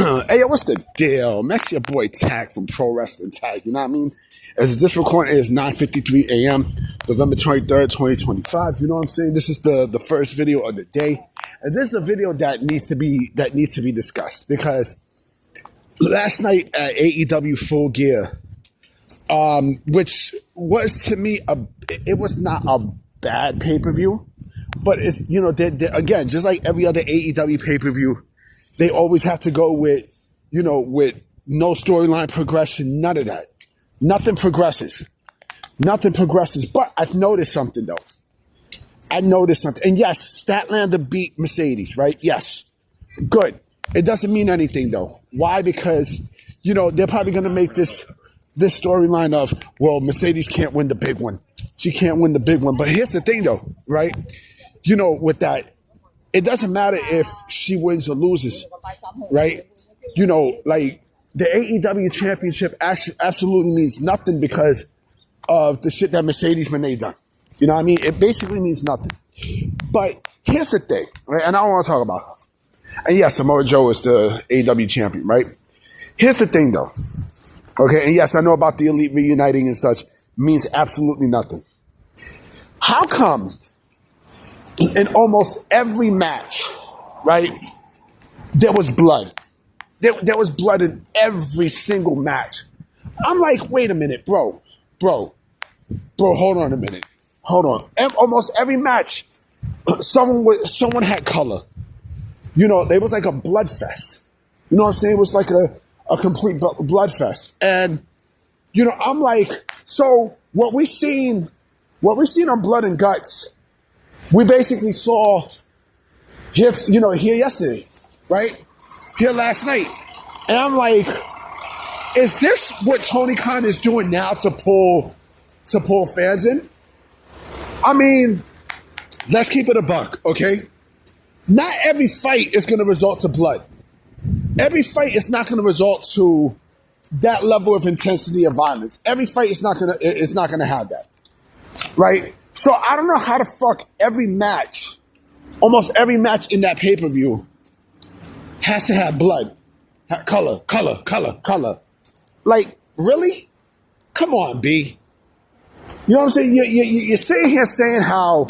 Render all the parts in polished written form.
Hey, yo, what's the deal? That's your boy Tag from Pro Wrestling Tag. You know what I mean? As this recording is 9:53 a.m., November 23rd, 2025. You know what I'm saying? This is the first video of the day, and this is a video that needs to be discussed because last night at AEW Full Gear, which was to me it was not a bad pay-per-view, but it's again, just like every other AEW pay-per-view. They always have to go with no storyline progression, none of that. Nothing progresses. But I've noticed something, though. And yes, Statlander beat Mercedes, right? Yes. Good. It doesn't mean anything, though. Why? Because, they're probably going to make this storyline of, well, Mercedes can't win the big one. She can't win the big one. But here's the thing, though, right? With that, it doesn't matter if she wins or loses, right? Like the AEW championship absolutely means nothing because of the shit that Mercedes Moné done. You know what I mean? It basically means nothing. But here's the thing, right? And I don't want to talk about her. And yes, Samoa Joe is the AEW champion, right? Here's the thing, though. Okay, and yes, I know about the Elite reuniting and such. Means absolutely nothing. How come in almost every match, right, there was blood? There was blood in every single match. I'm like, wait a minute, bro, hold on a minute. Hold on. Almost every match, someone had color. It was like a blood fest. You know what I'm saying? It was like a complete blood fest. And, I'm like, so what we seen on Blood and Guts, we basically saw here yesterday, right? Here last night. And I'm like, is this what Tony Khan is doing now to pull fans in? I mean, let's keep it a buck, okay? Not every fight is going to result to blood. Every fight is not going to result to that level of intensity of violence. Every fight is not going to have that, right? So I don't know how the fuck almost every match in that pay-per-view has to have blood, color. Like, really? Come on, B. You know what I'm saying? You're sitting here saying how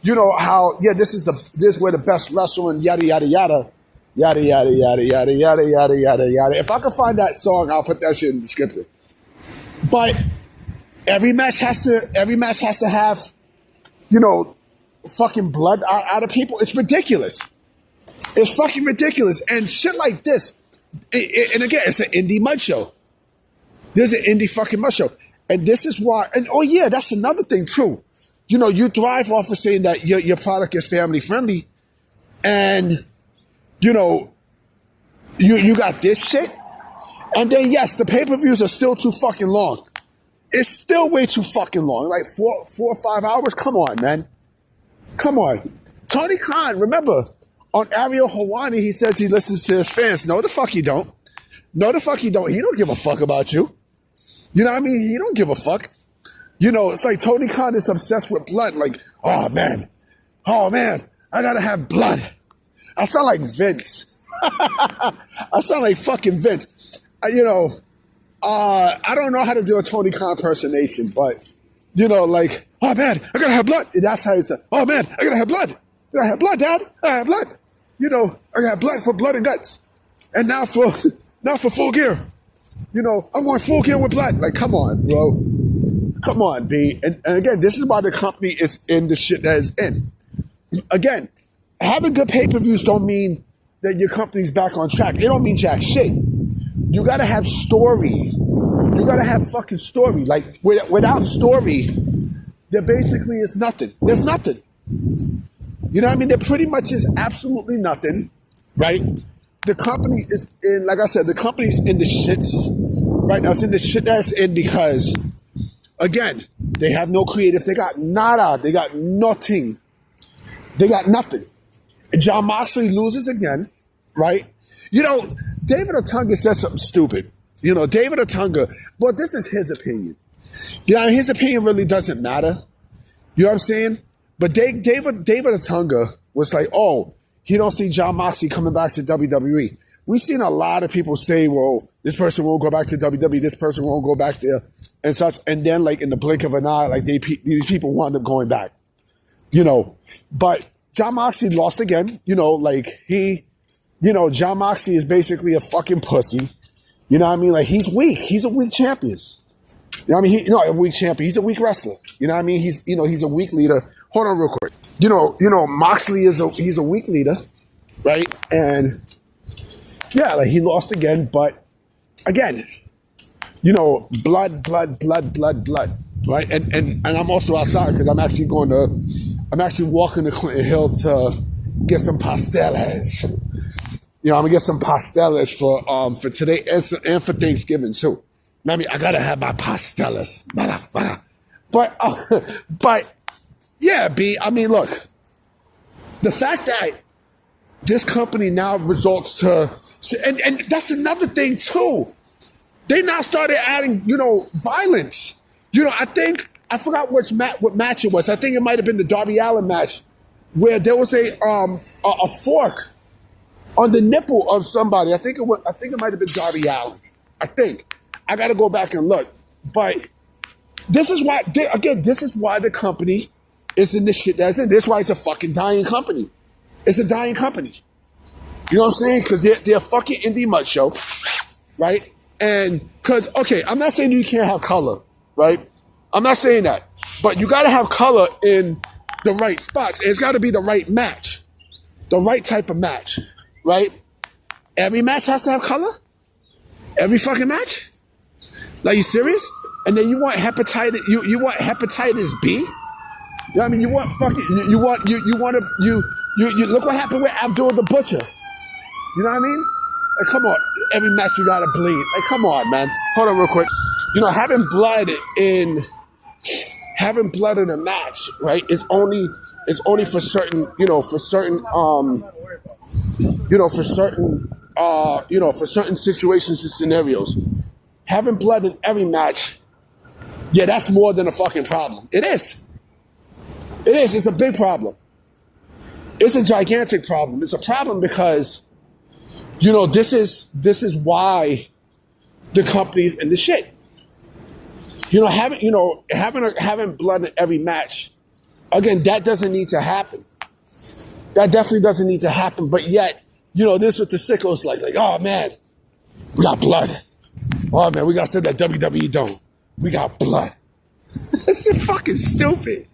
this is where the best wrestling, yada yada yada, yada yada yada yada yada yada yada yada. If I can find that song, I'll put that shit in the description. But every match has to have fucking blood out of people. It's ridiculous. It's fucking ridiculous. And shit like this, and again, it's an indie mud show. There's an indie fucking mud show. And this is why, and oh yeah, that's another thing too. You thrive off of saying that your product is family friendly. And, you got this shit. And then yes, the pay-per-views are still too fucking long. It's still way too fucking long. Like 4 or 5 hours. Come on, man. Come on. Tony Khan, remember, on Ariel Helwani, he says he listens to his fans. No, the fuck he don't. No, the fuck he don't. He don't give a fuck about you. You know what I mean? He don't give a fuck. It's like Tony Khan is obsessed with blood. Like, oh man, I gotta have blood. I sound like Vince. I sound like fucking Vince. I don't know how to do a Tony Khan impersonation, but, like, oh, man, I gotta have blood. That's how he said, oh, man, I gotta have blood. I gotta have blood, Dad. I gotta have blood. I got blood for Blood and Guts. And now for Full Gear. I'm going Full Gear with blood. Like, come on, bro. Come on, B. And again, this is why the company is in the shit that is in. Again, having good pay-per-views don't mean that your company's back on track. It don't mean jack shit. You gotta have story. You gotta have fucking story. Like, without story, there basically is nothing. There's nothing. You know what I mean? There pretty much is absolutely nothing, right? The company is in, like I said, the company's in the shits right now. It's in the shit that's in because, again, they have no creative. They got nada. They got nothing. They got nothing. And John Moxley loses again, right? David Otunga says something stupid. David Otunga, but this is his opinion. His opinion really doesn't matter. You know what I'm saying? But David Otunga was like, oh, he don't see John Moxley coming back to WWE. we've seen a lot of people say, well, this person won't go back to WWE, this person won't go back there and such. And then like in the blink of an eye, like these people wound up going back, but Jon Moxley lost again, like Jon Moxley is basically a fucking pussy. You know what I mean? Like he's weak. He's a weak champion. You know what I mean? A weak champion. He's a weak wrestler. You know what I mean? He's a weak leader. Hold on real quick. Moxley he's a weak leader, right? And yeah, like he lost again, but again, blood, right? And I'm also outside because I'm actually walking to Clinton Hill to get some pasteles. I'm gonna get some pasteles for today and for Thanksgiving too. I mean, I gotta have my pasteles, motherfucker. But yeah, B. I mean, look, the fact that this company now resorts to, and that's another thing too. They now started adding, violence. I forgot what match it was. I think it might have been the Darby Allin match, where there was a fork on the nipple of somebody. I think it might have been Darby Allin. I think. I got to go back and look. But this is why the company is in the shit that's in. This is why it's a fucking dying company. It's a dying company. You know what I'm saying? Because they're a fucking indie mud show, right? And because, okay, I'm not saying you can't have color, right? I'm not saying that. But you got to have color in the right spots. It's got to be the right match. The right type of match, right? Every match has to have color? Every fucking match? Like, you serious? And then you want hepatitis? You want hepatitis B? You know what I mean? You want fucking? You look what happened with Abdul the Butcher. You know what I mean? Like, come on. Every match you gotta bleed. Like, come on, man. Hold on real quick. Having blood in a match, right? It's only for certain, for certain situations and scenarios. Having blood in every match, yeah, that's more than a fucking problem. It is. It is. It's a big problem. It's a gigantic problem. It's a problem because, this is why the company's in the shit. Having blood in every match, again, that doesn't need to happen. That definitely doesn't need to happen. But yet, this with the sickos, like, oh man, we got blood. Oh man, we got something that WWE don't. We got blood. It's just fucking stupid.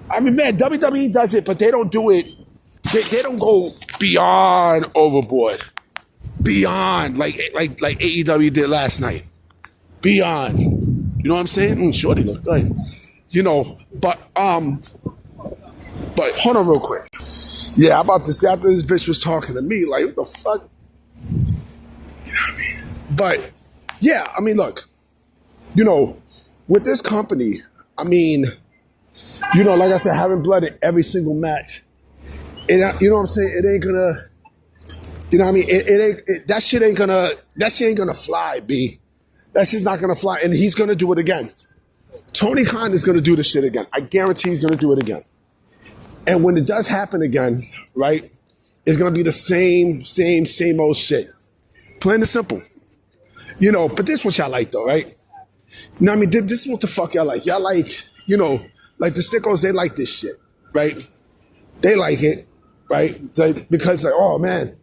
I mean, man, WWE does it, but they don't do it. They don't go beyond overboard. Beyond, like AEW did last night. Beyond. You know what I'm saying? Shorty look good. But hold on real quick. Yeah, I'm about to say, after this bitch was talking to me, like, what the fuck? You know what I mean? But, yeah, I mean, look, with this company, I mean, like I said, having blood in every single match, you know what I'm saying? It ain't gonna, you know what I mean? That shit ain't gonna fly, B. That shit's not gonna fly, and he's gonna do it again. Tony Khan is gonna do this shit again. I guarantee he's gonna do it again. And when it does happen again, right, it's gonna be the same old shit. Plain and simple. But this is what y'all like though, right? You know what I mean? This is what the fuck y'all like. Y'all like, like the sickos, they like this shit, right? They like it, right? Because like, oh man,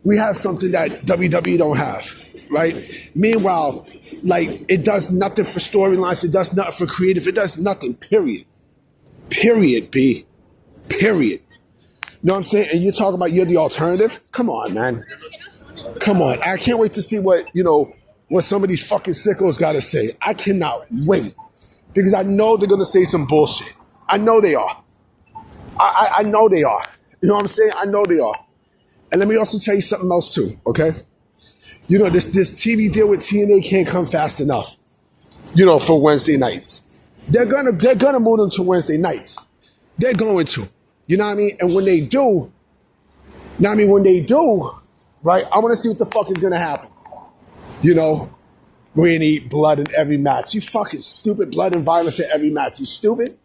we have something that WWE don't have, right? Meanwhile, like, it does nothing for storylines, it does nothing for creative, it does nothing, period. Period, B. Period. You know what I'm saying? And you're talking about you're the alternative? Come on, man. Come on. I can't wait to see what some of these fucking sickos got to say. I cannot wait. Because I know they're going to say some bullshit. I know they are. I know they are. You know what I'm saying? I know they are. And let me also tell you something else too, okay? This TV deal with TNA can't come fast enough, for Wednesday nights. They're gonna move them to Wednesday nights. They're going to. You know what I mean? And when they do, right, I want to see what the fuck is going to happen. We're going to eat blood in every match. You fucking stupid. Blood and violence in every match. You stupid?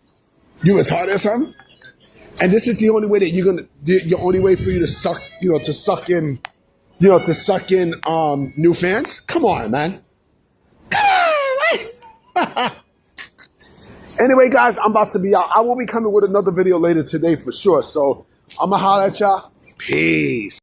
You retarded or something? And this is the only way that your only way for you to suck, to suck in to suck in new fans. Come on, man. Come on, man. Anyway, guys, I'm about to be out. I will be coming with another video later today for sure. So I'm going to holler at y'all. Peace.